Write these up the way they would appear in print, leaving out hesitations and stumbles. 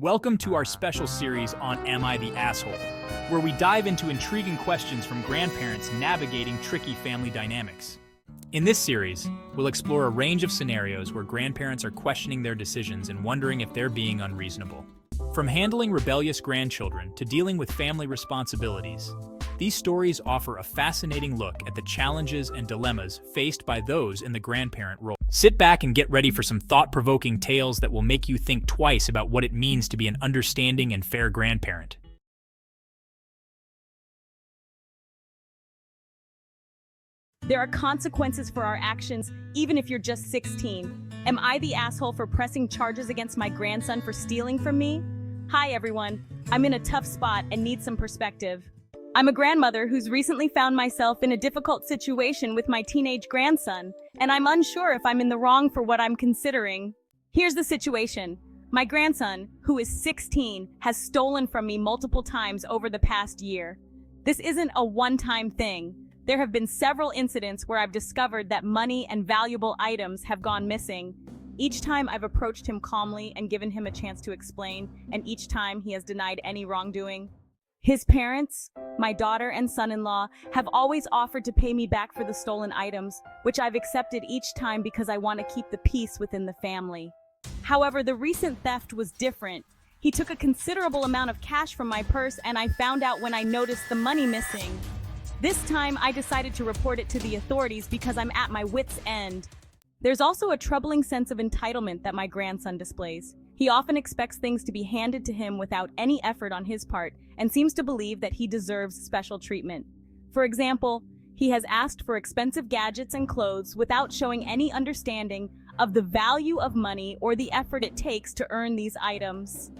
Welcome to our special series on Am I the Asshole?, where we dive into intriguing questions from grandparents navigating tricky family dynamics. In this series, we'll explore a range of scenarios where grandparents are questioning their decisions and wondering if they're being unreasonable. From handling rebellious grandchildren to dealing with family responsibilities, these stories offer a fascinating look at the challenges and dilemmas faced by those in the grandparent role. Sit back and get ready for some thought-provoking tales that will make you think twice about what it means to be an understanding and fair grandparent. There are consequences for our actions, even if you're just 16. Am I the asshole for pressing charges against my grandson for stealing from me? Hi everyone, I'm in a tough spot and need some perspective. I'm a grandmother who's recently found myself in a difficult situation with my teenage grandson, and I'm unsure if I'm in the wrong for what I'm considering. Here's the situation. My grandson, who is 16, has stolen from me multiple times over the past year. This isn't a one-time thing. There have been several incidents where I've discovered that money and valuable items have gone missing. Each time I've approached him calmly and given him a chance to explain, and each time he has denied any wrongdoing. His parents, my daughter and son-in-law, have always offered to pay me back for the stolen items, which I've accepted each time because I want to keep the peace within the family. However, the recent theft was different. He took a considerable amount of cash from my purse, and I found out when I noticed the money missing. This time, I decided to report it to the authorities because I'm at my wit's end. There's also a troubling sense of entitlement that my grandson displays. He often expects things to be handed to him without any effort on his part and seems to believe that he deserves special treatment. For example, he has asked for expensive gadgets and clothes without showing any understanding of the value of money or the effort it takes to earn these items.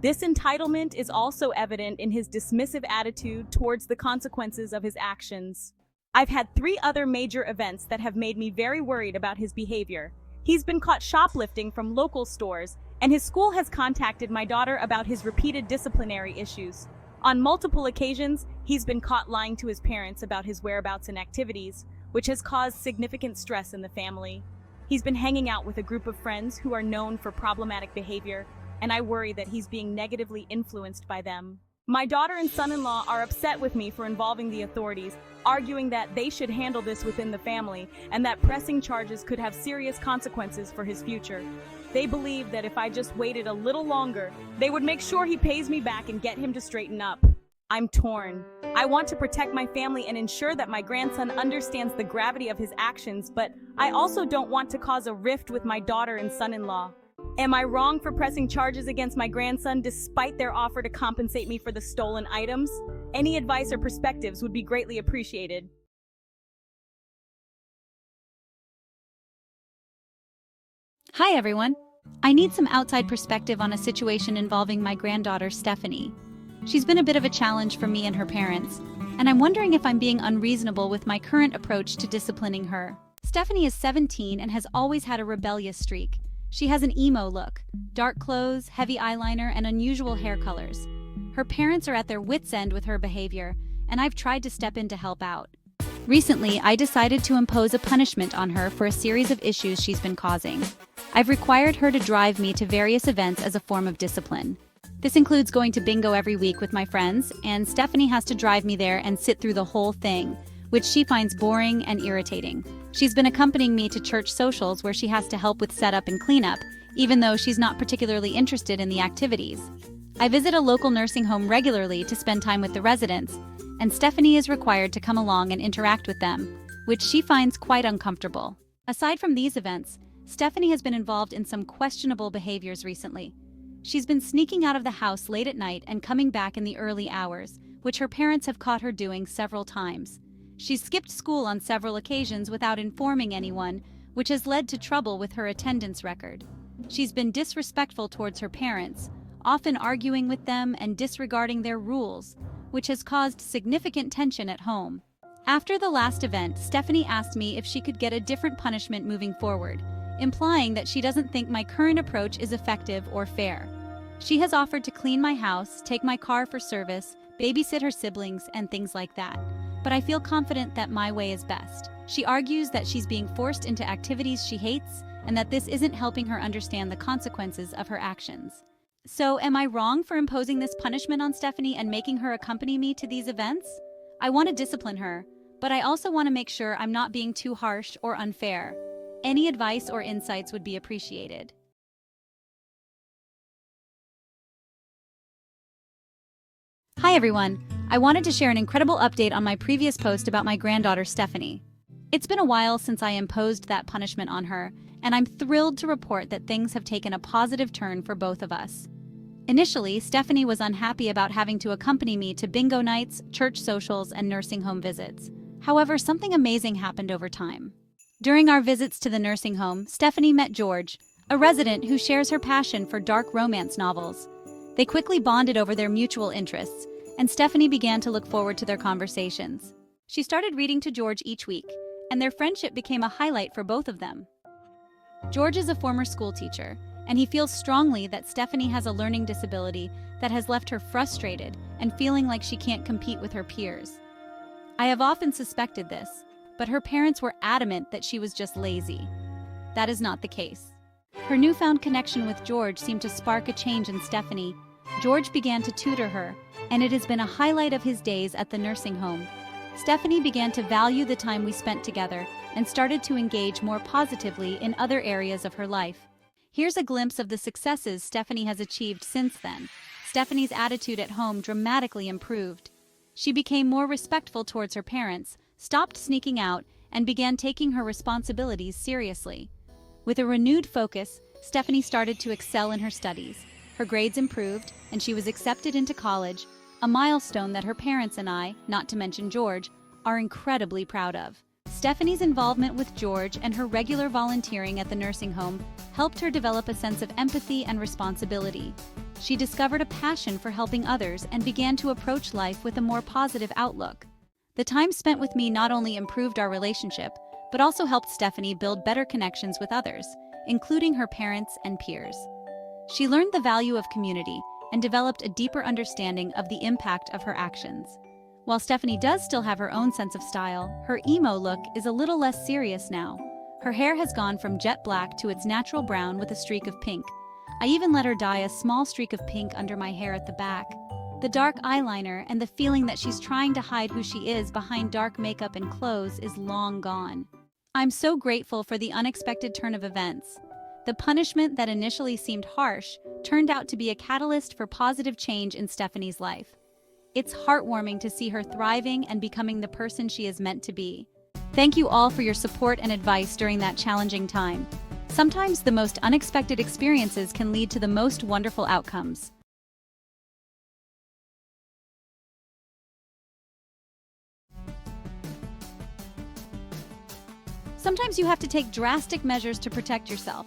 This entitlement is also evident in his dismissive attitude towards the consequences of his actions. I've had 3 other major events that have made me very worried about his behavior. He's been caught shoplifting from local stores, and his school has contacted my daughter about his repeated disciplinary issues. On multiple occasions, he's been caught lying to his parents about his whereabouts and activities, which has caused significant stress in the family. He's been hanging out with a group of friends who are known for problematic behavior, and I worry that he's being negatively influenced by them. My daughter and son-in-law are upset with me for involving the authorities, arguing that they should handle this within the family and that pressing charges could have serious consequences for his future. They believe that if I just waited a little longer, they would make sure he pays me back and get him to straighten up. I'm torn. I want to protect my family and ensure that my grandson understands the gravity of his actions, but I also don't want to cause a rift with my daughter and son-in-law. Am I wrong for pressing charges against my grandson despite their offer to compensate me for the stolen items? Any advice or perspectives would be greatly appreciated. Hi everyone. I need some outside perspective on a situation involving my granddaughter Stephanie. She's been a bit of a challenge for me and her parents, and I'm wondering if I'm being unreasonable with my current approach to disciplining her. Stephanie is 17 and has always had a rebellious streak. She has an emo look, dark clothes, heavy eyeliner, and unusual hair colors. Her parents are at their wits' end with her behavior, and I've tried to step in to help out. Recently, I decided to impose a punishment on her for a series of issues she's been causing. I've required her to drive me to various events as a form of discipline. This includes going to bingo every week with my friends, and Stephanie has to drive me there and sit through the whole thing, which she finds boring and irritating. She's been accompanying me to church socials where she has to help with setup and cleanup, even though she's not particularly interested in the activities. I visit a local nursing home regularly to spend time with the residents, and Stephanie is required to come along and interact with them, which she finds quite uncomfortable. Aside from these events, Stephanie has been involved in some questionable behaviors recently. She's been sneaking out of the house late at night and coming back in the early hours, which her parents have caught her doing several times. She's skipped school on several occasions without informing anyone, which has led to trouble with her attendance record. She's been disrespectful towards her parents, often arguing with them and disregarding their rules, which has caused significant tension at home. After the last event, Stephanie asked me if she could get a different punishment moving forward, implying that she doesn't think my current approach is effective or fair. She has offered to clean my house, take my car for service, babysit her siblings, and things like that. But I feel confident that my way is best. She argues that she's being forced into activities she hates and that this isn't helping her understand the consequences of her actions. So, am I wrong for imposing this punishment on Stephanie and making her accompany me to these events? I want to discipline her, but I also want to make sure I'm not being too harsh or unfair. Any advice or insights would be appreciated. Hi everyone! I wanted to share an incredible update on my previous post about my granddaughter Stephanie. It's been a while since I imposed that punishment on her, and I'm thrilled to report that things have taken a positive turn for both of us. Initially, Stephanie was unhappy about having to accompany me to bingo nights, church socials, and nursing home visits. However, something amazing happened over time. During our visits to the nursing home, Stephanie met George, a resident who shares her passion for dark romance novels. They quickly bonded over their mutual interests, and Stephanie began to look forward to their conversations. She started reading to George each week, and their friendship became a highlight for both of them. George is a former school teacher, and he feels strongly that Stephanie has a learning disability that has left her frustrated and feeling like she can't compete with her peers. I have often suspected this, but her parents were adamant that she was just lazy. That is not the case. Her newfound connection with George seemed to spark a change in Stephanie. George began to tutor her, and it has been a highlight of his days at the nursing home. Stephanie began to value the time we spent together and started to engage more positively in other areas of her life. Here's a glimpse of the successes Stephanie has achieved since then. Stephanie's attitude at home dramatically improved. She became more respectful towards her parents, stopped sneaking out, and began taking her responsibilities seriously. With a renewed focus, Stephanie started to excel in her studies. Her grades improved, and she was accepted into college, a milestone that her parents and I, not to mention George, are incredibly proud of. Stephanie's involvement with George and her regular volunteering at the nursing home helped her develop a sense of empathy and responsibility. She discovered a passion for helping others and began to approach life with a more positive outlook. The time spent with me not only improved our relationship, but also helped Stephanie build better connections with others, including her parents and peers. She learned the value of community and developed a deeper understanding of the impact of her actions. While Stephanie does still have her own sense of style, her emo look is a little less serious now. Her hair has gone from jet black to its natural brown with a streak of pink. I even let her dye a small streak of pink under my hair at the back. The dark eyeliner and the feeling that she's trying to hide who she is behind dark makeup and clothes is long gone. I'm so grateful for the unexpected turn of events. The punishment that initially seemed harsh turned out to be a catalyst for positive change in Stephanie's life. It's heartwarming to see her thriving and becoming the person she is meant to be. Thank you all for your support and advice during that challenging time. Sometimes the most unexpected experiences can lead to the most wonderful outcomes. Sometimes you have to take drastic measures to protect yourself.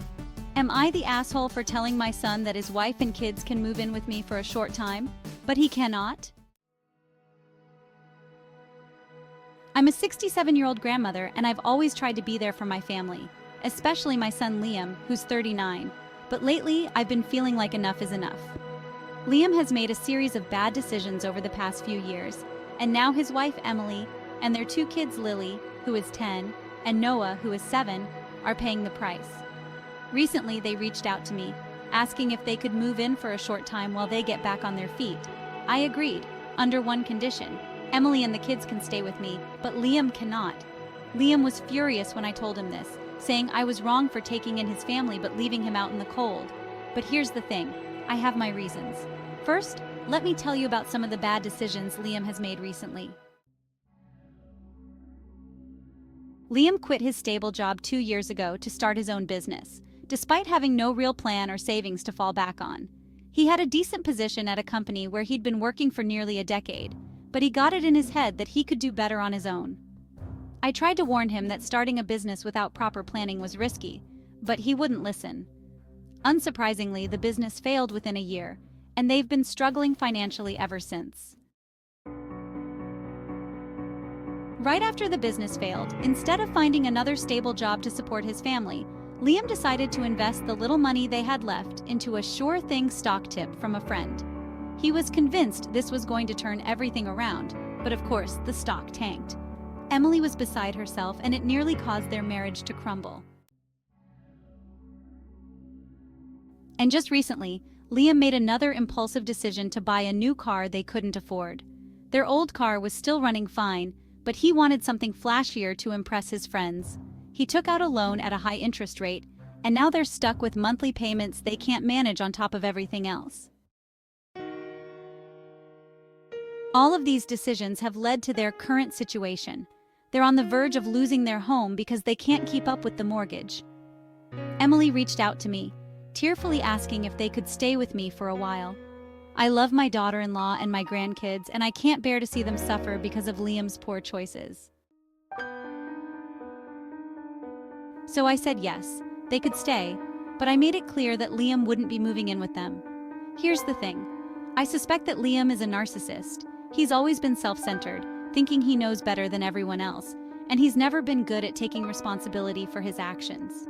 Am I the asshole for telling my son that his wife and kids can move in with me for a short time, but he cannot? I'm a 67-year-old grandmother, and I've always tried to be there for my family, especially my son Liam, who's 39. But lately, I've been feeling like enough is enough. Liam has made a series of bad decisions over the past few years, and now his wife Emily and their two kids Lily, who is 10, and Noah, who is 7, are paying the price. Recently, they reached out to me, asking if they could move in for a short time while they get back on their feet. I agreed, under one condition. Emily and the kids can stay with me, but Liam cannot. Liam was furious when I told him this, saying I was wrong for taking in his family but leaving him out in the cold. But here's the thing, I have my reasons. First, let me tell you about some of the bad decisions Liam has made recently. Liam quit his stable job 2 years ago to start his own business, despite having no real plan or savings to fall back on. He had a decent position at a company where he'd been working for nearly a decade, but he got it in his head that he could do better on his own. I tried to warn him that starting a business without proper planning was risky, but he wouldn't listen. Unsurprisingly, the business failed within a year, and they've been struggling financially ever since. Right after the business failed, instead of finding another stable job to support his family, Liam decided to invest the little money they had left into a sure-thing stock tip from a friend. He was convinced this was going to turn everything around, but of course, the stock tanked. Emily was beside herself, and it nearly caused their marriage to crumble. And just recently, Liam made another impulsive decision to buy a new car they couldn't afford. Their old car was still running fine, but he wanted something flashier to impress his friends. He took out a loan at a high interest rate, and now they're stuck with monthly payments they can't manage on top of everything else. All of these decisions have led to their current situation. They're on the verge of losing their home because they can't keep up with the mortgage. Emily reached out to me, tearfully asking if they could stay with me for a while. I love my daughter-in-law and my grandkids, and I can't bear to see them suffer because of Liam's poor choices. So I said yes, they could stay, but I made it clear that Liam wouldn't be moving in with them. Here's the thing. I suspect that Liam is a narcissist. He's always been self-centered, thinking he knows better than everyone else, and he's never been good at taking responsibility for his actions.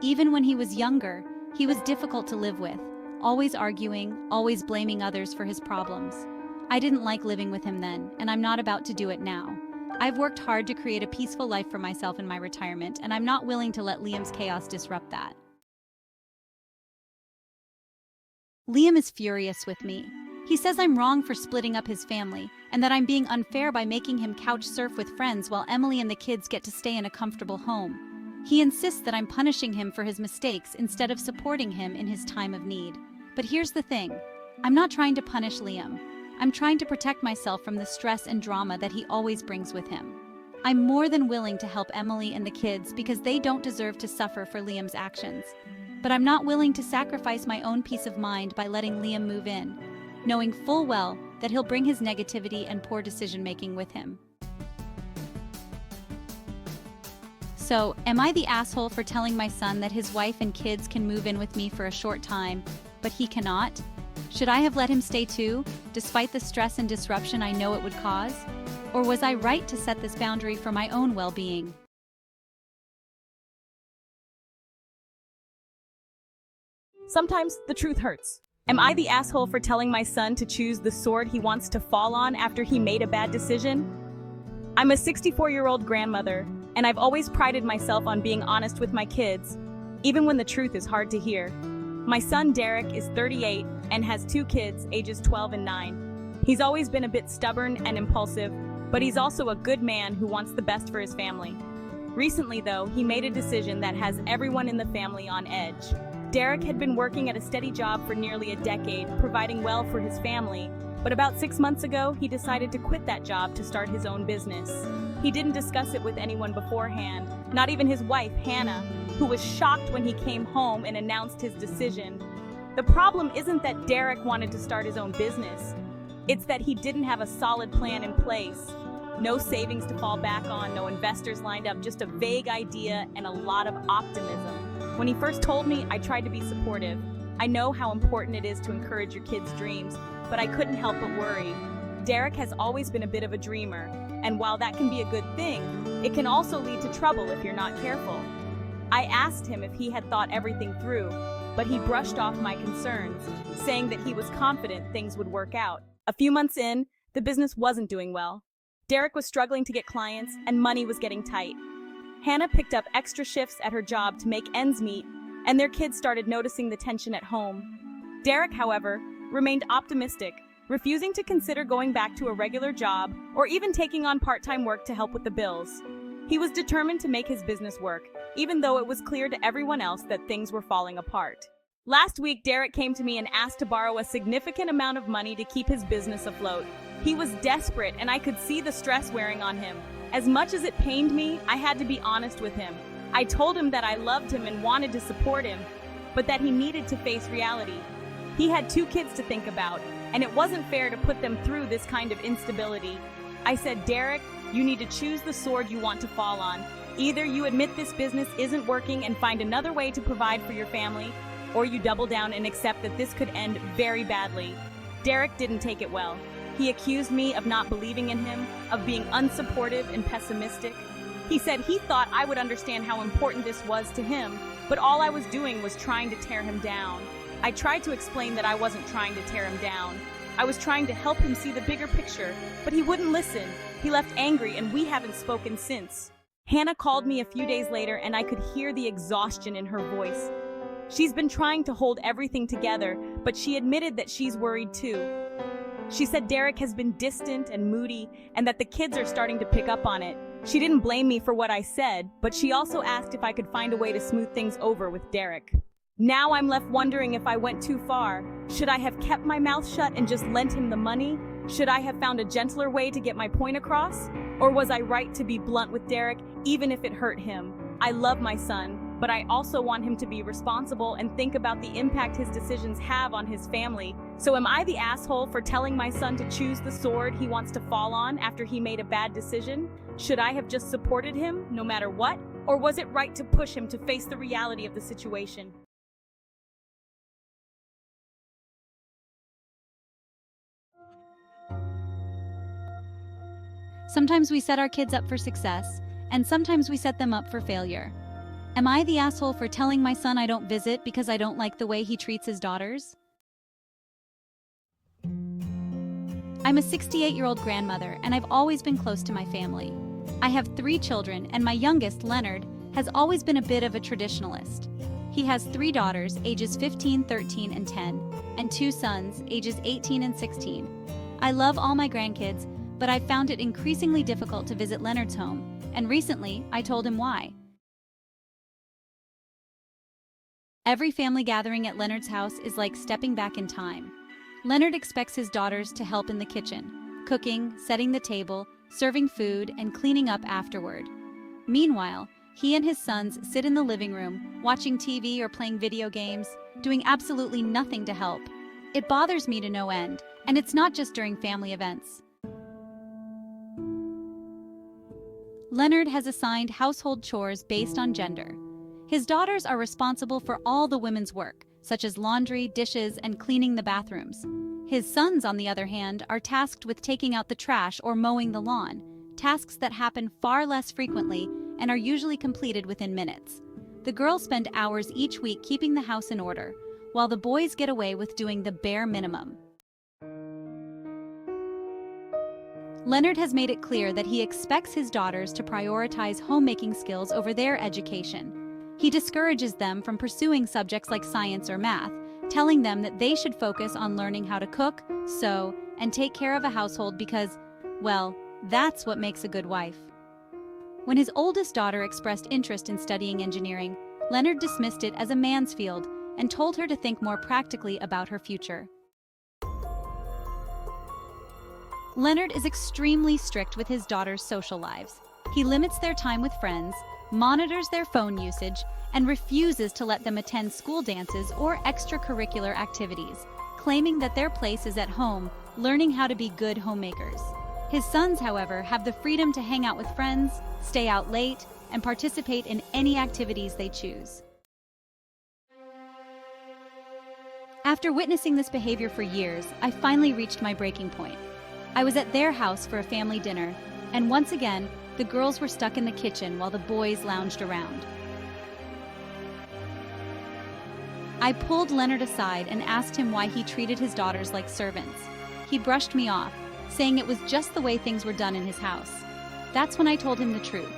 Even when he was younger, he was difficult to live with, always arguing, always blaming others for his problems. I didn't like living with him then, and I'm not about to do it now. I've worked hard to create a peaceful life for myself in my retirement, and I'm not willing to let Liam's chaos disrupt that. Liam is furious with me. He says I'm wrong for splitting up his family, and that I'm being unfair by making him couch surf with friends while Emily and the kids get to stay in a comfortable home. He insists that I'm punishing him for his mistakes instead of supporting him in his time of need. But here's the thing. I'm not trying to punish Liam. I'm trying to protect myself from the stress and drama that he always brings with him. I'm more than willing to help Emily and the kids because they don't deserve to suffer for Liam's actions. But I'm not willing to sacrifice my own peace of mind by letting Liam move in, knowing full well that he'll bring his negativity and poor decision-making with him. So, am I the asshole for telling my son that his wife and kids can move in with me for a short time, but he cannot? Should I have let him stay too, despite the stress and disruption I know it would cause? Or was I right to set this boundary for my own well-being? Sometimes the truth hurts. Am I the asshole for telling my son to choose the sword he wants to fall on after he made a bad decision? I'm a 64-year-old grandmother, and I've always prided myself on being honest with my kids, even when the truth is hard to hear. My son Derek is 38 and has 2 kids, ages 12 and 9. He's always been a bit stubborn and impulsive, but he's also a good man who wants the best for his family. Recently, though, he made a decision that has everyone in the family on edge. Derek had been working at a steady job for nearly a decade, providing well for his family, but about 6 months ago, he decided to quit that job to start his own business. He didn't discuss it with anyone beforehand, not even his wife, Hannah, who was shocked when he came home and announced his decision. The problem isn't that Derek wanted to start his own business. It's that he didn't have a solid plan in place. No savings to fall back on, no investors lined up, just a vague idea and a lot of optimism. When he first told me, I tried to be supportive. I know how important it is to encourage your kids' dreams, but I couldn't help but worry. Derek has always been a bit of a dreamer, and while that can be a good thing, it can also lead to trouble if you're not careful. I asked him if he had thought everything through, but he brushed off my concerns, saying that he was confident things would work out. A few months in, the business wasn't doing well. Derek was struggling to get clients, and money was getting tight. Hannah picked up extra shifts at her job to make ends meet, and their kids started noticing the tension at home. Derek, however, remained optimistic, refusing to consider going back to a regular job or even taking on part-time work to help with the bills. He was determined to make his business work, even though it was clear to everyone else that things were falling apart. Last week, Derek came to me and asked to borrow a significant amount of money to keep his business afloat. He was desperate, and I could see the stress wearing on him. As much as it pained me, I had to be honest with him. I told him that I loved him and wanted to support him, but that he needed to face reality. He had 2 kids to think about, and it wasn't fair to put them through this kind of instability. I said, Derek, you need to choose the sword you want to fall on. Either you admit this business isn't working and find another way to provide for your family, or you double down and accept that this could end very badly. Derek didn't take it well. He accused me of not believing in him, of being unsupportive and pessimistic. He said he thought I would understand how important this was to him, but all I was doing was trying to tear him down. I tried to explain that I wasn't trying to tear him down. I was trying to help him see the bigger picture, but he wouldn't listen. He left angry, and we haven't spoken since. Hannah called me a few days later, and I could hear the exhaustion in her voice. She's been trying to hold everything together, but she admitted that she's worried too. She said Derek has been distant and moody, and that the kids are starting to pick up on it. She didn't blame me for what I said, but she also asked if I could find a way to smooth things over with Derek. Now I'm left wondering if I went too far. Should I have kept my mouth shut and just lent him the money? Should I have found a gentler way to get my point across? Or was I right to be blunt with Derek, even if it hurt him? I love my son, but I also want him to be responsible and think about the impact his decisions have on his family. So am I the asshole for telling my son to choose the sword he wants to fall on after he made a bad decision? Should I have just supported him, no matter what? Or was it right to push him to face the reality of the situation? Sometimes we set our kids up for success, and sometimes we set them up for failure. Am I the asshole for telling my son I don't visit because I don't like the way he treats his daughters? I'm a 68-year-old grandmother, and I've always been close to my family. I have 3 children, and my youngest, Leonard, has always been a bit of a traditionalist. He has 3 daughters, ages 15, 13, and 10, and 2 sons, ages 18 and 16. I love all my grandkids, but I've found it increasingly difficult to visit Leonard's home, and recently I told him why. Every family gathering at Leonard's house is like stepping back in time. Leonard expects his daughters to help in the kitchen, cooking, setting the table, serving food, and cleaning up afterward. Meanwhile, he and his sons sit in the living room, watching TV or playing video games, doing absolutely nothing to help. It bothers me to no end, and it's not just during family events. Leonard has assigned household chores based on gender. His daughters are responsible for all the women's work, such as laundry, dishes, and cleaning the bathrooms. His sons, on the other hand, are tasked with taking out the trash or mowing the lawn, tasks that happen far less frequently and are usually completed within minutes. The girls spend hours each week keeping the house in order, while the boys get away with doing the bare minimum. Leonard has made it clear that he expects his daughters to prioritize homemaking skills over their education. He discourages them from pursuing subjects like science or math, telling them that they should focus on learning how to cook, sew, and take care of a household because, well, that's what makes a good wife. When his oldest daughter expressed interest in studying engineering, Leonard dismissed it as a man's field and told her to think more practically about her future. Leonard is extremely strict with his daughters' social lives. He limits their time with friends, monitors their phone usage, and refuses to let them attend school dances or extracurricular activities, claiming that their place is at home, learning how to be good homemakers. His sons, however, have the freedom to hang out with friends, stay out late, and participate in any activities they choose. After witnessing this behavior for years, I finally reached my breaking point. I was at their house for a family dinner, and once again, the girls were stuck in the kitchen while the boys lounged around. I pulled Leonard aside and asked him why he treated his daughters like servants. He brushed me off, saying it was just the way things were done in his house. That's when I told him the truth.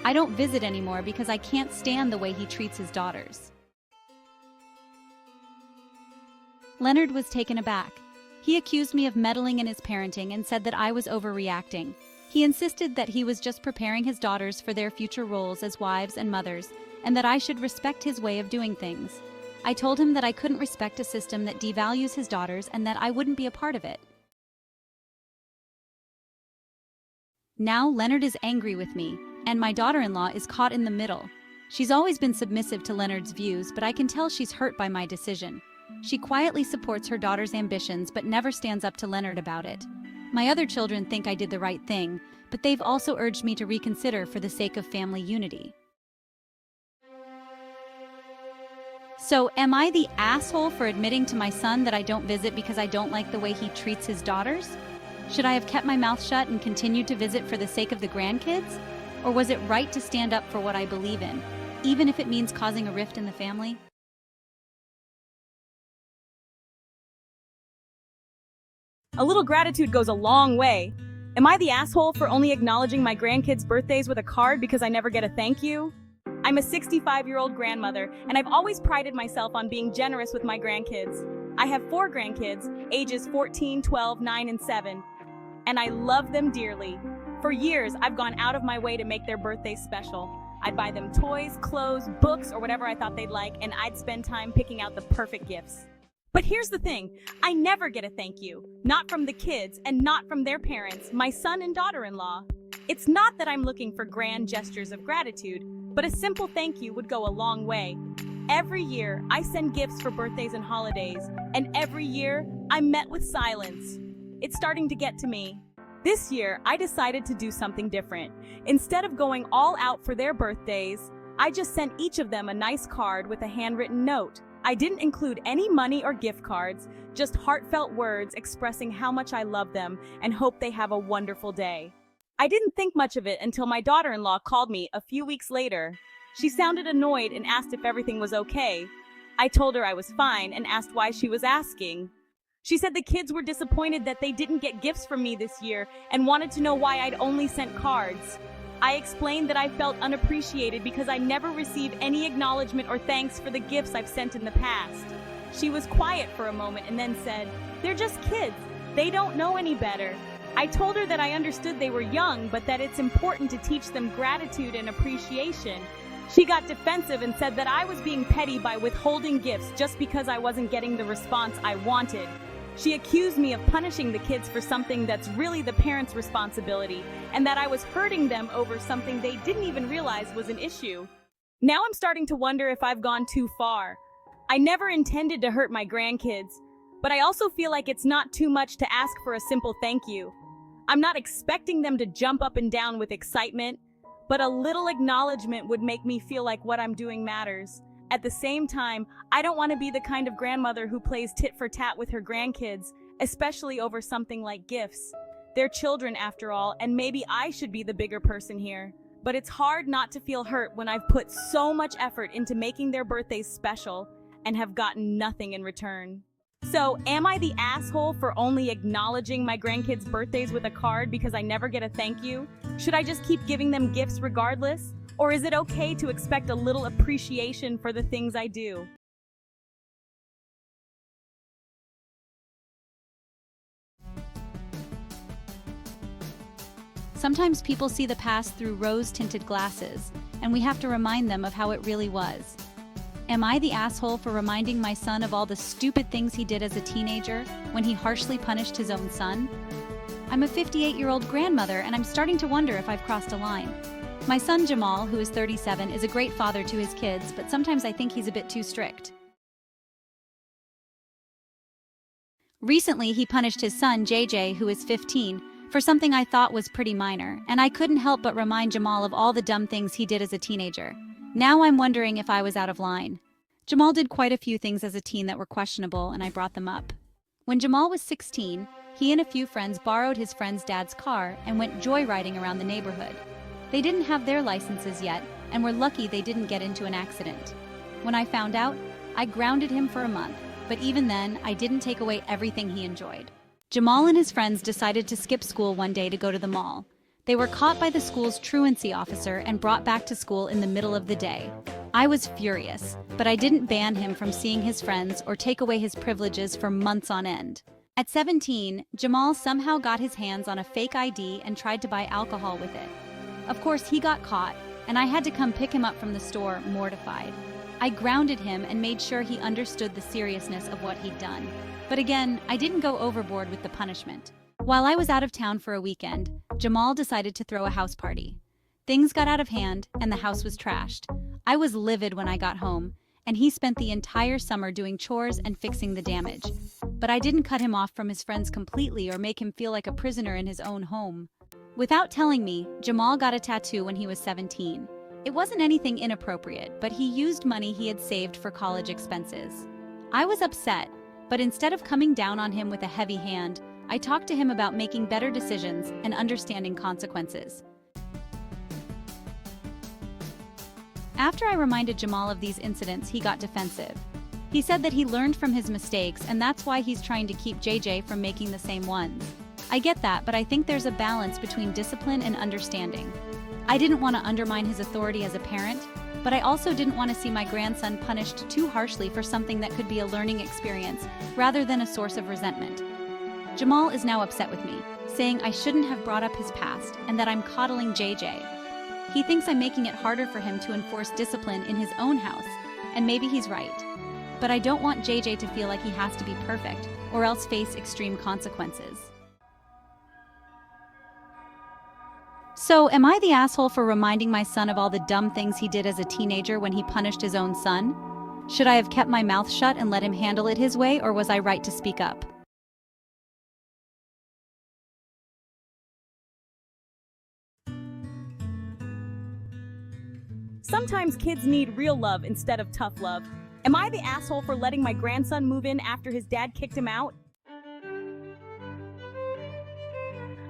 I don't visit anymore because I can't stand the way he treats his daughters. Leonard was taken aback. He accused me of meddling in his parenting and said that I was overreacting. He insisted that he was just preparing his daughters for their future roles as wives and mothers, and that I should respect his way of doing things. I told him that I couldn't respect a system that devalues his daughters and that I wouldn't be a part of it. Now Leonard is angry with me, and my daughter-in-law is caught in the middle. She's always been submissive to Leonard's views, but I can tell she's hurt by my decision. She quietly supports her daughter's ambitions but never stands up to Leonard about it. My other children think I did the right thing, but they've also urged me to reconsider for the sake of family unity. So, am I the asshole for admitting to my son that I don't visit because I don't like the way he treats his daughters? Should I have kept my mouth shut and continued to visit for the sake of the grandkids? Or was it right to stand up for what I believe in, even if it means causing a rift in the family? A little gratitude goes a long way. Am I the asshole for only acknowledging my grandkids' birthdays with a card because I never get a thank you? I'm a 65-year-old grandmother, and I've always prided myself on being generous with my grandkids. I have 4 grandkids, ages 14, 12, 9, and 7, and I love them dearly. For years, I've gone out of my way to make their birthdays special. I'd buy them toys, clothes, books, or whatever I thought they'd like, and I'd spend time picking out the perfect gifts. But here's the thing, I never get a thank you. Not from the kids, and not from their parents, my son and daughter-in-law. It's not that I'm looking for grand gestures of gratitude, but a simple thank you would go a long way. Every year, I send gifts for birthdays and holidays, and every year, I'm met with silence. It's starting to get to me. This year, I decided to do something different. Instead of going all out for their birthdays, I just sent each of them a nice card with a handwritten note. I didn't include any money or gift cards, just heartfelt words expressing how much I love them and hope they have a wonderful day. I didn't think much of it until my daughter-in-law called me a few weeks later. She sounded annoyed and asked if everything was okay. I told her I was fine and asked why she was asking. She said the kids were disappointed that they didn't get gifts from me this year and wanted to know why I'd only sent cards. I explained that I felt unappreciated because I never received any acknowledgement or thanks for the gifts I've sent in the past. She was quiet for a moment and then said, "They're just kids. They don't know any better." I told her that I understood they were young, but that it's important to teach them gratitude and appreciation. She got defensive and said that I was being petty by withholding gifts just because I wasn't getting the response I wanted. She accused me of punishing the kids for something that's really the parents' responsibility, and that I was hurting them over something they didn't even realize was an issue. Now I'm starting to wonder if I've gone too far. I never intended to hurt my grandkids, but I also feel like it's not too much to ask for a simple thank you. I'm not expecting them to jump up and down with excitement, but a little acknowledgement would make me feel like what I'm doing matters. At the same time, I don't want to be the kind of grandmother who plays tit for tat with her grandkids, especially over something like gifts. They're children after all, and maybe I should be the bigger person here. But it's hard not to feel hurt when I've put so much effort into making their birthdays special and have gotten nothing in return. So, am I the asshole for only acknowledging my grandkids' birthdays with a card because I never get a thank you? Should I just keep giving them gifts regardless? Or is it okay to expect a little appreciation for the things I do? Sometimes people see the past through rose-tinted glasses, and we have to remind them of how it really was. Am I the asshole for reminding my son of all the stupid things he did as a teenager when he harshly punished his own son? I'm a 58-year-old grandmother, and I'm starting to wonder if I've crossed a line. My son Jamal, who is 37, is a great father to his kids, but sometimes I think he's a bit too strict. Recently, he punished his son JJ, who is 15, for something I thought was pretty minor, and I couldn't help but remind Jamal of all the dumb things he did as a teenager. Now I'm wondering if I was out of line. Jamal did quite a few things as a teen that were questionable, and I brought them up. When Jamal was 16, he and a few friends borrowed his friend's dad's car and went joyriding around the neighborhood. They didn't have their licenses yet, and were lucky they didn't get into an accident. When I found out, I grounded him for a month, but even then, I didn't take away everything he enjoyed. Jamal and his friends decided to skip school one day to go to the mall. They were caught by the school's truancy officer and brought back to school in the middle of the day. I was furious, but I didn't ban him from seeing his friends or take away his privileges for months on end. At 17, Jamal somehow got his hands on a fake ID and tried to buy alcohol with it. Of course, he got caught, and I had to come pick him up from the store, mortified. I grounded him and made sure he understood the seriousness of what he'd done. But again, I didn't go overboard with the punishment. While I was out of town for a weekend, Jamal decided to throw a house party. Things got out of hand, and the house was trashed. I was livid when I got home, and he spent the entire summer doing chores and fixing the damage. But I didn't cut him off from his friends completely or make him feel like a prisoner in his own home. Without telling me, Jamal got a tattoo when he was 17. It wasn't anything inappropriate, but he used money he had saved for college expenses. I was upset, but instead of coming down on him with a heavy hand, I talked to him about making better decisions and understanding consequences. After I reminded Jamal of these incidents, he got defensive. He said that he learned from his mistakes, and that's why he's trying to keep JJ from making the same ones. I get that, but I think there's a balance between discipline and understanding. I didn't want to undermine his authority as a parent, but I also didn't want to see my grandson punished too harshly for something that could be a learning experience rather than a source of resentment. Jamal is now upset with me, saying I shouldn't have brought up his past and that I'm coddling JJ. He thinks I'm making it harder for him to enforce discipline in his own house, and maybe he's right. But I don't want JJ to feel like he has to be perfect or else face extreme consequences. So, am I the asshole for reminding my son of all the dumb things he did as a teenager when he punished his own son? Should I have kept my mouth shut and let him handle it his way, or was I right to speak up? Sometimes kids need real love instead of tough love. Am I the asshole for letting my grandson move in after his dad kicked him out?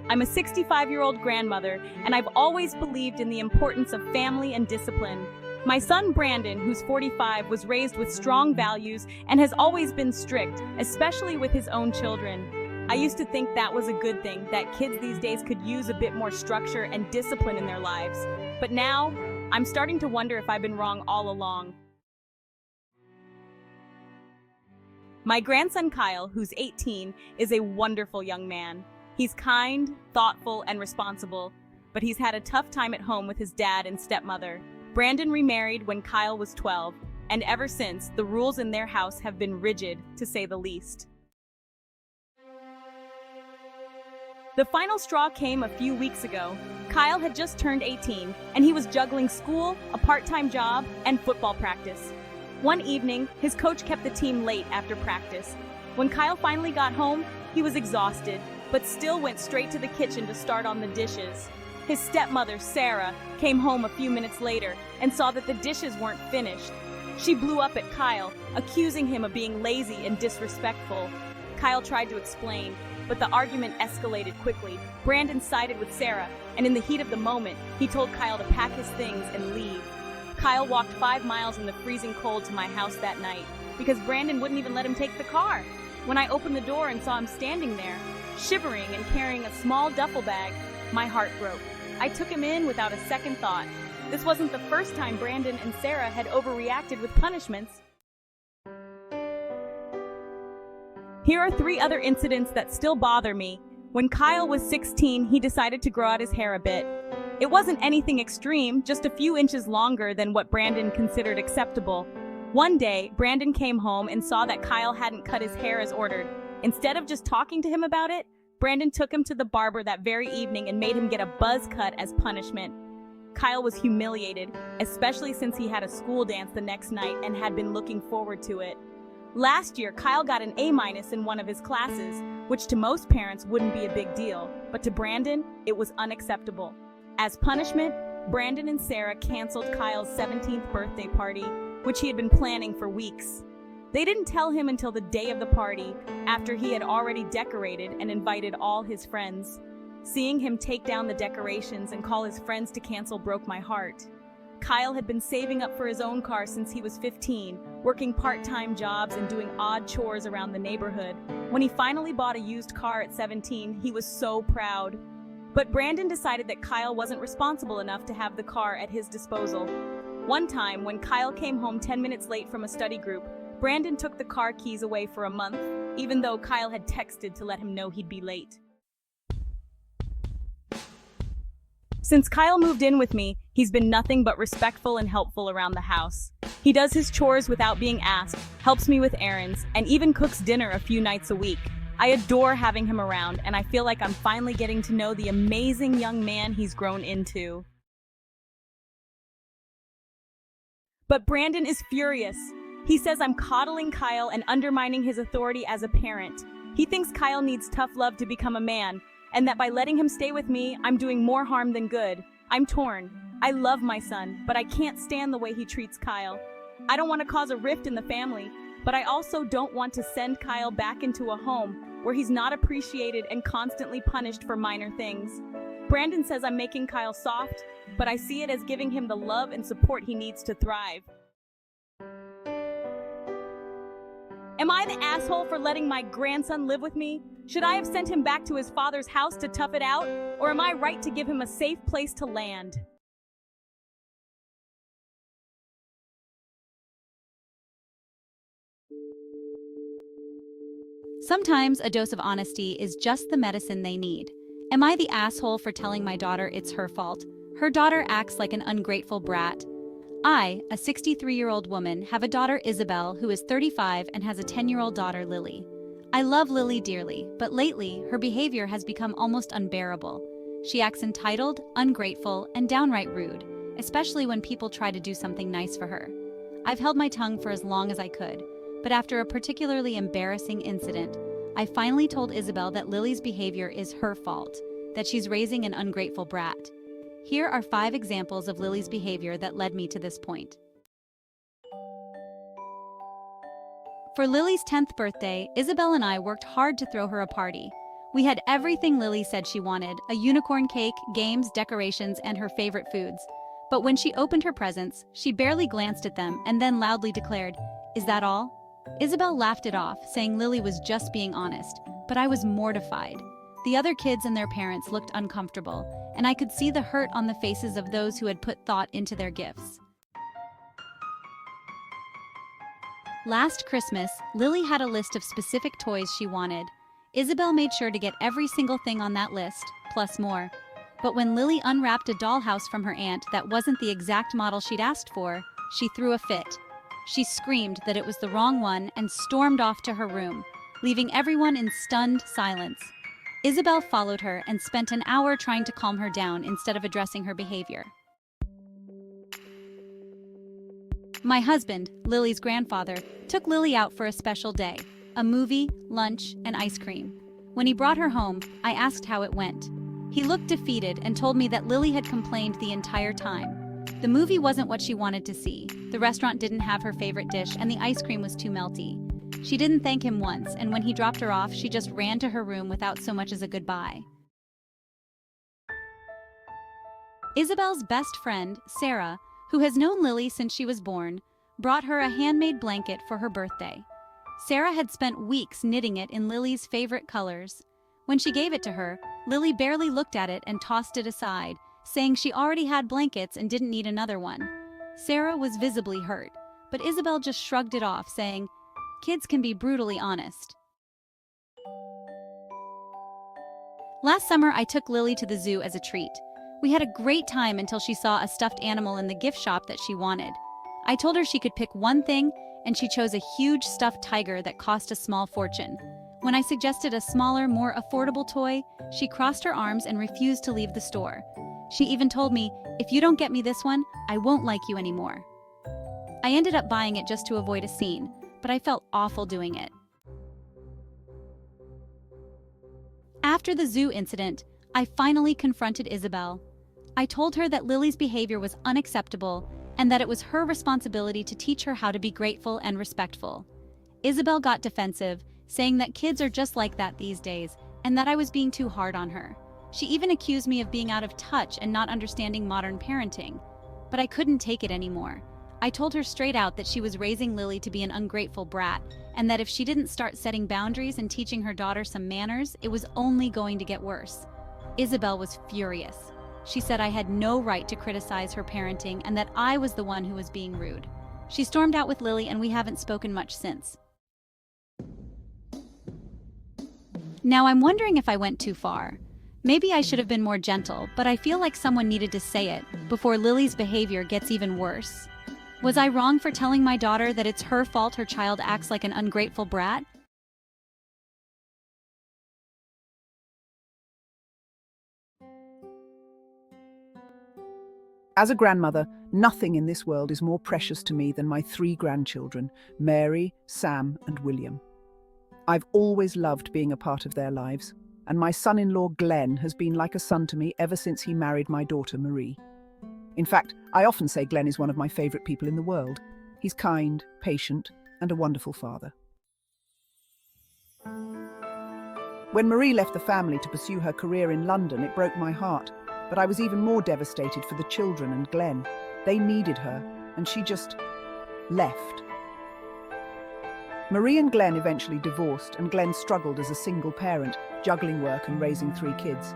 I'm a 65-year-old grandmother, and I've always believed in the importance of family and discipline. My son Brandon, who's 45, was raised with strong values and has always been strict, especially with his own children. I used to think that was a good thing, that kids these days could use a bit more structure and discipline in their lives. But now, I'm starting to wonder if I've been wrong all along. My grandson Kyle, who's 18, is a wonderful young man. He's kind, thoughtful, and responsible, but he's had a tough time at home with his dad and stepmother. Brandon remarried when Kyle was 12, and ever since, the rules in their house have been rigid, to say the least. The final straw came a few weeks ago. Kyle had just turned 18, and he was juggling school, a part-time job, and football practice. One evening, his coach kept the team late after practice. When Kyle finally got home, he was exhausted, but still went straight to the kitchen to start on the dishes. His stepmother, Sarah, came home a few minutes later and saw that the dishes weren't finished. She blew up at Kyle, accusing him of being lazy and disrespectful. Kyle tried to explain, but the argument escalated quickly. Brandon sided with Sarah, and in the heat of the moment, he told Kyle to pack his things and leave. Kyle walked 5 miles in the freezing cold to my house that night because Brandon wouldn't even let him take the car. When I opened the door and saw him standing there, shivering and carrying a small duffel bag, my heart broke. I took him in without a second thought. This wasn't the first time Brandon and Sarah had overreacted with punishments. Here are 3 other incidents that still bother me. When Kyle was 16, he decided to grow out his hair a bit. It wasn't anything extreme, just a few inches longer than what Brandon considered acceptable. One day, Brandon came home and saw that Kyle hadn't cut his hair as ordered. Instead of just talking to him about it, Brandon took him to the barber that very evening and made him get a buzz cut as punishment. Kyle was humiliated, especially since he had a school dance the next night and had been looking forward to it. Last year, Kyle got an A- in one of his classes, which to most parents wouldn't be a big deal, but to Brandon, it was unacceptable. As punishment, Brandon and Sarah canceled Kyle's 17th birthday party, which he had been planning for weeks. They didn't tell him until the day of the party, after he had already decorated and invited all his friends. Seeing him take down the decorations and call his friends to cancel broke my heart. Kyle had been saving up for his own car since he was 15, working part-time jobs and doing odd chores around the neighborhood. When he finally bought a used car at 17, he was so proud. But Brandon decided that Kyle wasn't responsible enough to have the car at his disposal. One time, when Kyle came home 10 minutes late from a study group, Brandon took the car keys away for a month, even though Kyle had texted to let him know he'd be late. Since Kyle moved in with me, he's been nothing but respectful and helpful around the house. He does his chores without being asked, helps me with errands, and even cooks dinner a few nights a week. I adore having him around, and I feel like I'm finally getting to know the amazing young man he's grown into. But Brandon is furious. He says I'm coddling Kyle and undermining his authority as a parent. He thinks Kyle needs tough love to become a man, and that by letting him stay with me, I'm doing more harm than good. I'm torn. I love my son, but I can't stand the way he treats Kyle. I don't want to cause a rift in the family, but I also don't want to send Kyle back into a home where he's not appreciated and constantly punished for minor things. Brandon says I'm making Kyle soft, but I see it as giving him the love and support he needs to thrive. Am I the asshole for letting my grandson live with me? Should I have sent him back to his father's house to tough it out? Or am I right to give him a safe place to land? Sometimes a dose of honesty is just the medicine they need. Am I the asshole for telling my daughter it's her fault? Her daughter acts like an ungrateful brat. I, a 63-year-old woman, have a daughter Isabel who is 35 and has a 10-year-old daughter Lily. I love Lily dearly, but lately her behavior has become almost unbearable. She acts entitled, ungrateful, and downright rude, especially when people try to do something nice for her. I've held my tongue for as long as I could, but after a particularly embarrassing incident, I finally told Isabel that Lily's behavior is her fault, that she's raising an ungrateful brat. Here are 5 examples of Lily's behavior that led me to this point. For Lily's 10th birthday, Isabel and I worked hard to throw her a party. We had everything Lily said she wanted: a unicorn cake, games, decorations, and her favorite foods. But when she opened her presents, she barely glanced at them and then loudly declared, "Is that all?" Isabel laughed it off, saying Lily was just being honest, but I was mortified. The other kids and their parents looked uncomfortable, and I could see the hurt on the faces of those who had put thought into their gifts. Last Christmas, Lily had a list of specific toys she wanted. Isabel made sure to get every single thing on that list, plus more. But when Lily unwrapped a dollhouse from her aunt that wasn't the exact model she'd asked for, she threw a fit. She screamed that it was the wrong one and stormed off to her room, leaving everyone in stunned silence. Isabel followed her and spent an hour trying to calm her down instead of addressing her behavior. My husband, Lily's grandfather, took Lily out for a special day: a movie, lunch, and ice cream. When he brought her home, I asked how it went. He looked defeated and told me that Lily had complained the entire time. The movie wasn't what she wanted to see, the restaurant didn't have her favorite dish, and the ice cream was too melty. She didn't thank him once, and when he dropped her off, she just ran to her room without so much as a goodbye. Isabel's best friend, Sarah, who has known Lily since she was born, brought her a handmade blanket for her birthday. Sarah had spent weeks knitting it in Lily's favorite colors. When she gave it to her, Lily barely looked at it and tossed it aside, saying she already had blankets and didn't need another one. Sarah was visibly hurt, but Isabel just shrugged it off, saying, "Kids can be brutally honest." Last summer, I took Lily to the zoo as a treat. We had a great time until she saw a stuffed animal in the gift shop that she wanted. I told her she could pick one thing, and she chose a huge stuffed tiger that cost a small fortune. When I suggested a smaller, more affordable toy, she crossed her arms and refused to leave the store. She even told me, "If you don't get me this one, I won't like you anymore." I ended up buying it just to avoid a scene, but I felt awful doing it. After the zoo incident, I finally confronted Isabel. I told her that Lily's behavior was unacceptable and that it was her responsibility to teach her how to be grateful and respectful. Isabel got defensive, saying that kids are just like that these days and that I was being too hard on her. She even accused me of being out of touch and not understanding modern parenting. But I couldn't take it anymore. I told her straight out that she was raising Lily to be an ungrateful brat, and that if she didn't start setting boundaries and teaching her daughter some manners, it was only going to get worse. Isabel was furious. She said I had no right to criticize her parenting and that I was the one who was being rude. She stormed out with Lily, and we haven't spoken much since. Now I'm wondering if I went too far. Maybe I should have been more gentle, but I feel like someone needed to say it before Lily's behavior gets even worse. Was I wrong for telling my daughter that it's her fault her child acts like an ungrateful brat? As a grandmother, nothing in this world is more precious to me than my 3 grandchildren, Mary, Sam, and William. I've always loved being a part of their lives, and my son-in-law Glenn has been like a son to me ever since he married my daughter Marie. In fact, I often say Glenn is one of my favorite people in the world. He's kind, patient, and a wonderful father. When Marie left the family to pursue her career in London, it broke my heart, but I was even more devastated for the children and Glenn. They needed her, and she just left. Marie and Glenn eventually divorced, and Glenn struggled as a single parent, juggling work and raising 3 kids.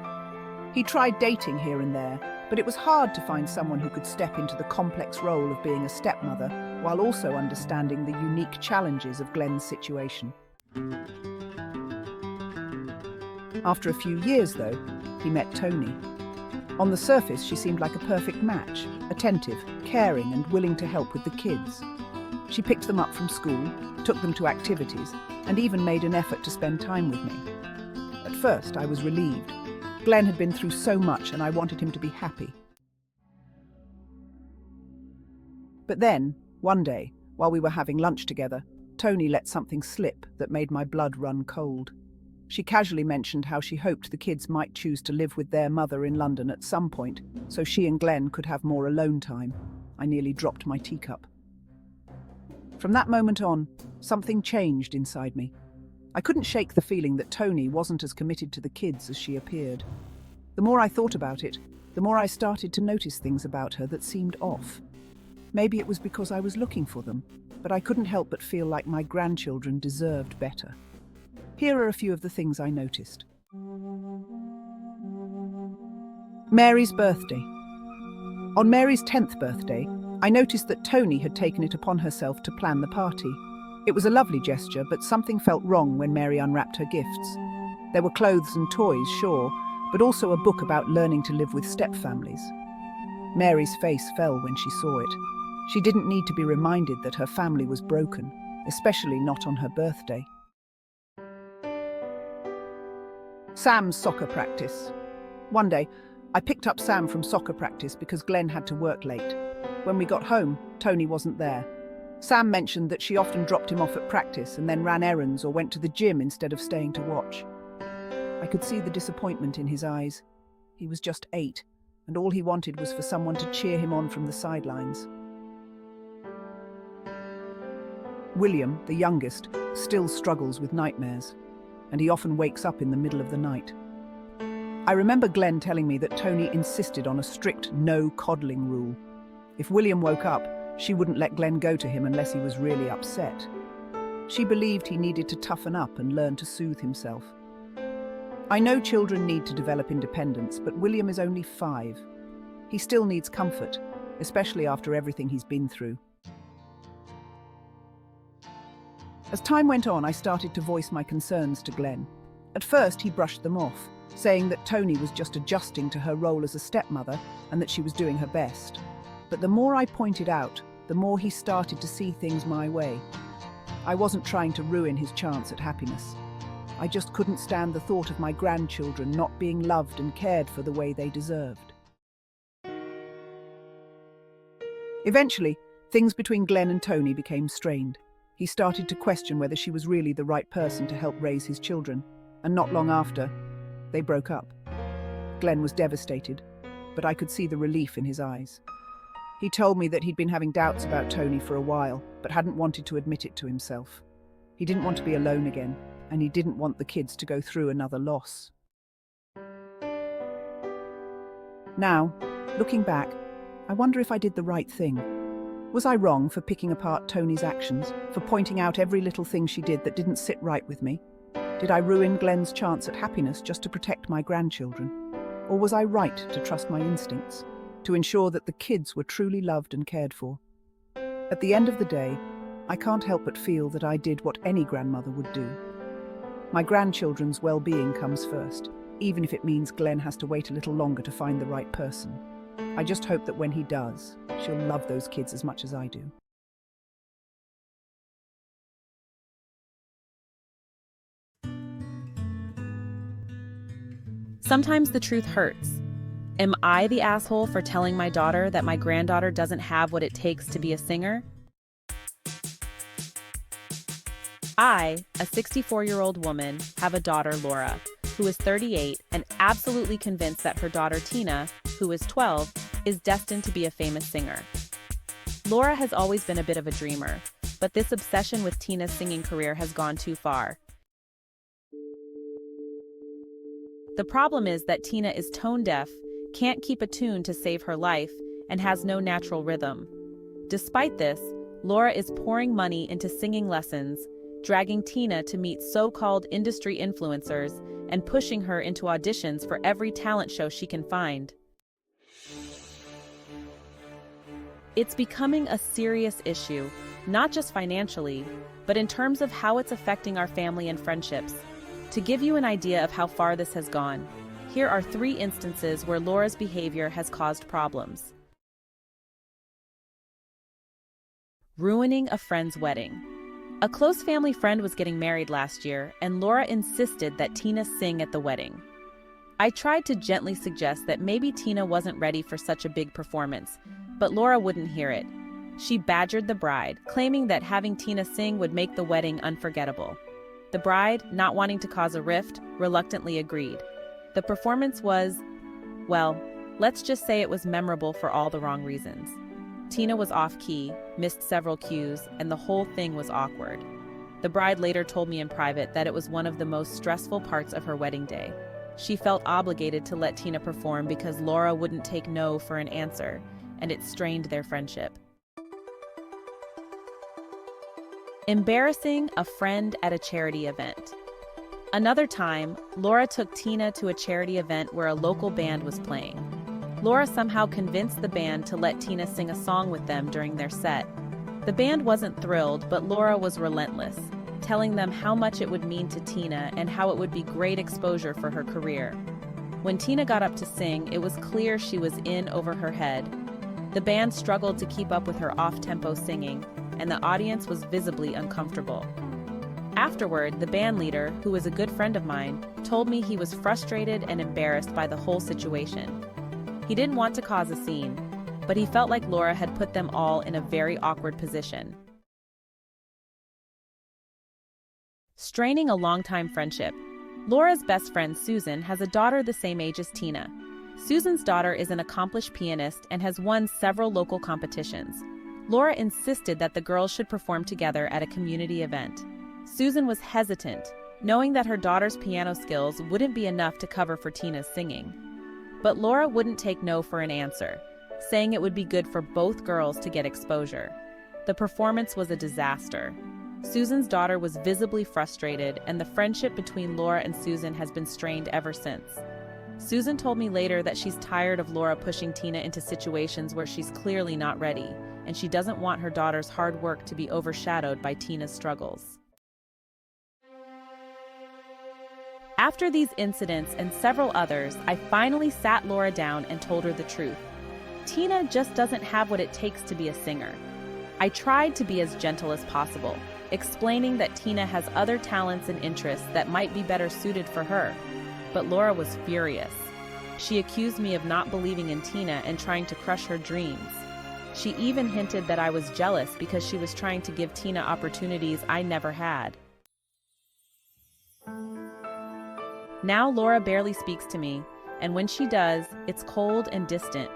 He tried dating here and there, but it was hard to find someone who could step into the complex role of being a stepmother while also understanding the unique challenges of Glenn's situation. After a few years, though, he met Tony. On the surface, she seemed like a perfect match, attentive, caring, and willing to help with the kids. She picked them up from school, took them to activities, and even made an effort to spend time with me. At first, I was relieved. Glenn had been through so much, and I wanted him to be happy. But then, one day, while we were having lunch together, Tony let something slip that made my blood run cold. She casually mentioned how she hoped the kids might choose to live with their mother in London at some point, so she and Glenn could have more alone time. I nearly dropped my teacup. From that moment on, something changed inside me. I couldn't shake the feeling that Tony wasn't as committed to the kids as she appeared. The more I thought about it, the more I started to notice things about her that seemed off. Maybe it was because I was looking for them, but I couldn't help but feel like my grandchildren deserved better. Here are a few of the things I noticed. Mary's birthday. On Mary's 10th birthday, I noticed that Tony had taken it upon herself to plan the party. It was a lovely gesture, but something felt wrong when Mary unwrapped her gifts. There were clothes and toys, sure, but also a book about learning to live with stepfamilies. Mary's face fell when she saw it. She didn't need to be reminded that her family was broken, especially not on her birthday. Sam's soccer practice. One day, I picked up Sam from soccer practice because Glenn had to work late. When we got home, Tony wasn't there. Sam mentioned that she often dropped him off at practice and then ran errands or went to the gym instead of staying to watch. I could see the disappointment in his eyes. He was just 8, and all he wanted was for someone to cheer him on from the sidelines. William, the youngest, still struggles with nightmares, and he often wakes up in the middle of the night. I remember Glenn telling me that Tony insisted on a strict no coddling rule. If William woke up, she wouldn't let Glenn go to him unless he was really upset. She believed he needed to toughen up and learn to soothe himself. I know children need to develop independence, but William is only 5. He still needs comfort, especially after everything he's been through. As time went on, I started to voice my concerns to Glenn. At first, he brushed them off, saying that Tony was just adjusting to her role as a stepmother and that she was doing her best. But the more I pointed out, the more he started to see things my way. I wasn't trying to ruin his chance at happiness. I just couldn't stand the thought of my grandchildren not being loved and cared for the way they deserved. Eventually, things between Glenn and Tony became strained. He started to question whether she was really the right person to help raise his children, and not long after, they broke up. Glenn was devastated, but I could see the relief in his eyes. He told me that he'd been having doubts about Tony for a while, but hadn't wanted to admit it to himself. He didn't want to be alone again, and he didn't want the kids to go through another loss. Now, looking back, I wonder if I did the right thing. Was I wrong for picking apart Tony's actions, for pointing out every little thing she did that didn't sit right with me? Did I ruin Glenn's chance at happiness just to protect my grandchildren? Or was I right to trust my instincts, to ensure that the kids were truly loved and cared for? At the end of the day, I can't help but feel that I did what any grandmother would do. My grandchildren's well-being comes first, even if it means Glenn has to wait a little longer to find the right person. I just hope that when he does, she'll love those kids as much as I do. Sometimes the truth hurts. Am I the asshole for telling my daughter that my granddaughter doesn't have what it takes to be a singer? I, a 64-year-old woman, have a daughter, Laura, who is 38 and absolutely convinced that her daughter, Tina, who is 12, is destined to be a famous singer. Laura has always been a bit of a dreamer, but this obsession with Tina's singing career has gone too far. The problem is that Tina is tone-deaf, can't keep a tune to save her life, and has no natural rhythm. Despite this, Laura is pouring money into singing lessons, dragging Tina to meet so-called industry influencers, and pushing her into auditions for every talent show she can find. It's becoming a serious issue, not just financially, but in terms of how it's affecting our family and friendships. To give you an idea of how far this has gone, here are 3 instances where Laura's behavior has caused problems. Ruining a friend's wedding. A close family friend was getting married last year, and Laura insisted that Tina sing at the wedding. I tried to gently suggest that maybe Tina wasn't ready for such a big performance, but Laura wouldn't hear it. She badgered the bride, claiming that having Tina sing would make the wedding unforgettable. The bride, not wanting to cause a rift, reluctantly agreed. The performance was, well, let's just say it was memorable for all the wrong reasons. Tina was off-key, missed several cues, and the whole thing was awkward. The bride later told me in private that it was one of the most stressful parts of her wedding day. She felt obligated to let Tina perform because Laura wouldn't take no for an answer, and it strained their friendship. Embarrassing a friend at a charity event. Another time, Laura took Tina to a charity event where a local band was playing. Laura somehow convinced the band to let Tina sing a song with them during their set. The band wasn't thrilled, but Laura was relentless, telling them how much it would mean to Tina and how it would be great exposure for her career. When Tina got up to sing, it was clear she was in over her head. The band struggled to keep up with her off-tempo singing, and the audience was visibly uncomfortable. Afterward, the band leader, who was a good friend of mine, told me he was frustrated and embarrassed by the whole situation. He didn't want to cause a scene, but he felt like Laura had put them all in a very awkward position. Straining a longtime friendship. Laura's best friend, Susan, has a daughter the same age as Tina. Susan's daughter is an accomplished pianist and has won several local competitions. Laura insisted that the girls should perform together at a community event. Susan was hesitant, knowing that her daughter's piano skills wouldn't be enough to cover for Tina's singing. But Laura wouldn't take no for an answer, saying it would be good for both girls to get exposure. The performance was a disaster. Susan's daughter was visibly frustrated, and the friendship between Laura and Susan has been strained ever since. Susan told me later that she's tired of Laura pushing Tina into situations where she's clearly not ready, and she doesn't want her daughter's hard work to be overshadowed by Tina's struggles. After these incidents and several others, I finally sat Laura down and told her the truth. Tina just doesn't have what it takes to be a singer. I tried to be as gentle as possible, explaining that Tina has other talents and interests that might be better suited for her. But Laura was furious. She accused me of not believing in Tina and trying to crush her dreams. She even hinted that I was jealous because she was trying to give Tina opportunities I never had. Now Laura barely speaks to me, and when she does, it's cold and distant.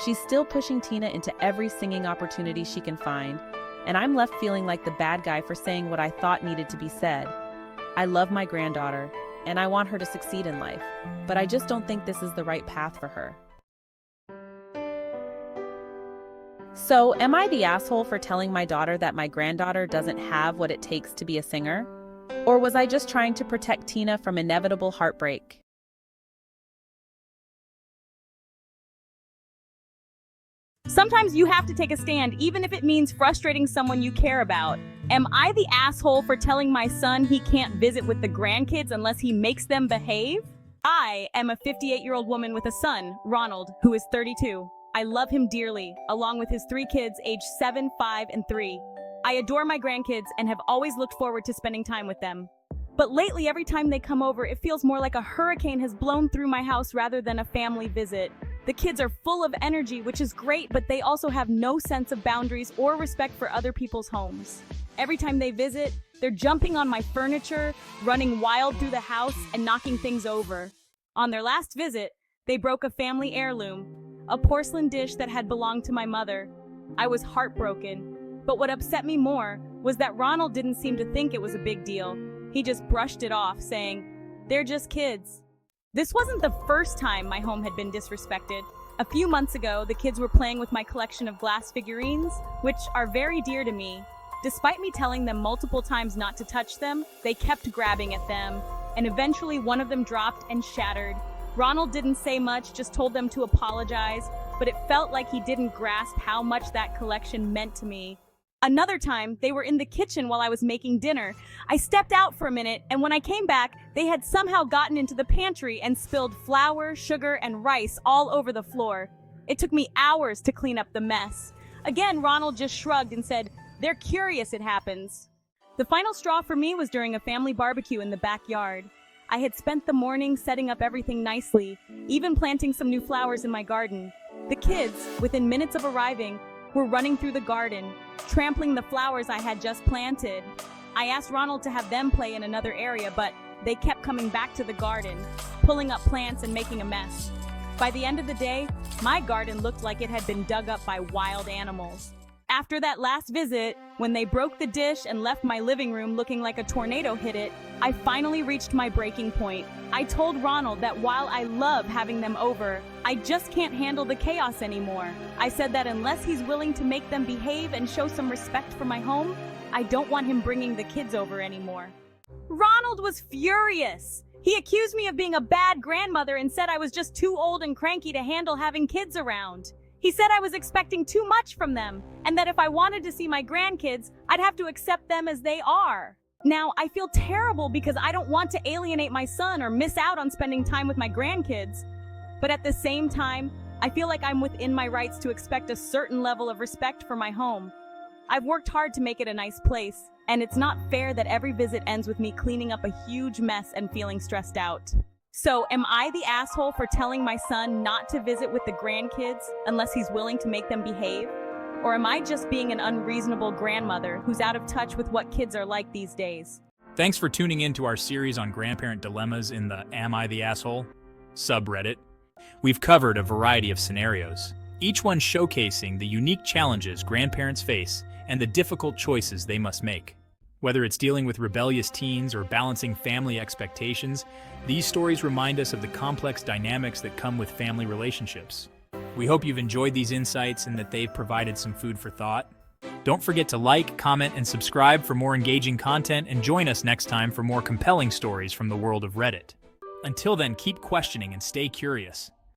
She's still pushing Tina into every singing opportunity she can find, and I'm left feeling like the bad guy for saying what I thought needed to be said. I love my granddaughter, and I want her to succeed in life, but I just don't think this is the right path for her. So, am I the asshole for telling my daughter that my granddaughter doesn't have what it takes to be a singer? Or was I just trying to protect Tina from inevitable heartbreak? Sometimes you have to take a stand, even if it means frustrating someone you care about. Am I the asshole for telling my son he can't visit with the grandkids unless he makes them behave? I am a 58-year-old woman with a son, Ronald, who is 32. I love him dearly, along with his 3 kids aged 7, 5, and 3. I adore my grandkids and have always looked forward to spending time with them. But lately, every time they come over, it feels more like a hurricane has blown through my house rather than a family visit. The kids are full of energy, which is great, but they also have no sense of boundaries or respect for other people's homes. Every time they visit, they're jumping on my furniture, running wild through the house, and knocking things over. On their last visit, they broke a family heirloom, a porcelain dish that had belonged to my mother. I was heartbroken. But what upset me more was that Ronald didn't seem to think it was a big deal. He just brushed it off, saying, "They're just kids." This wasn't the first time my home had been disrespected. A few months ago, the kids were playing with my collection of glass figurines, which are very dear to me. Despite me telling them multiple times not to touch them, they kept grabbing at them, and eventually one of them dropped and shattered. Ronald didn't say much, just told them to apologize, but it felt like he didn't grasp how much that collection meant to me. Another time, they were in the kitchen while I was making dinner. I stepped out for a minute, and when I came back, they had somehow gotten into the pantry and spilled flour, sugar, and rice all over the floor. It took me hours to clean up the mess. Again, Ronald just shrugged and said, "They're curious, it happens." The final straw for me was during a family barbecue in the backyard. I had spent the morning setting up everything nicely, even planting some new flowers in my garden. The kids, within minutes of arriving, were running through the garden, trampling the flowers I had just planted. I asked Ronald to have them play in another area, but they kept coming back to the garden, pulling up plants and making a mess. By the end of the day, my garden looked like it had been dug up by wild animals. After that last visit, when they broke the dish and left my living room looking like a tornado hit it, I finally reached my breaking point. I told Ronald that while I love having them over, I just can't handle the chaos anymore. I said that unless he's willing to make them behave and show some respect for my home, I don't want him bringing the kids over anymore. Ronald was furious. He accused me of being a bad grandmother and said I was just too old and cranky to handle having kids around. He said I was expecting too much from them, and that if I wanted to see my grandkids, I'd have to accept them as they are. Now, I feel terrible because I don't want to alienate my son or miss out on spending time with my grandkids. But at the same time, I feel like I'm within my rights to expect a certain level of respect for my home. I've worked hard to make it a nice place, and it's not fair that every visit ends with me cleaning up a huge mess and feeling stressed out. So, am I the asshole for telling my son not to visit with the grandkids unless he's willing to make them behave? Or am I just being an unreasonable grandmother who's out of touch with what kids are like these days? Thanks for tuning in to our series on grandparent dilemmas in the Am I the Asshole subreddit. We've covered a variety of scenarios, each one showcasing the unique challenges grandparents face and the difficult choices they must make. Whether it's dealing with rebellious teens or balancing family expectations, these stories remind us of the complex dynamics that come with family relationships. We hope you've enjoyed these insights and that they've provided some food for thought. Don't forget to like, comment, and subscribe for more engaging content, and join us next time for more compelling stories from the world of Reddit. Until then, keep questioning and stay curious.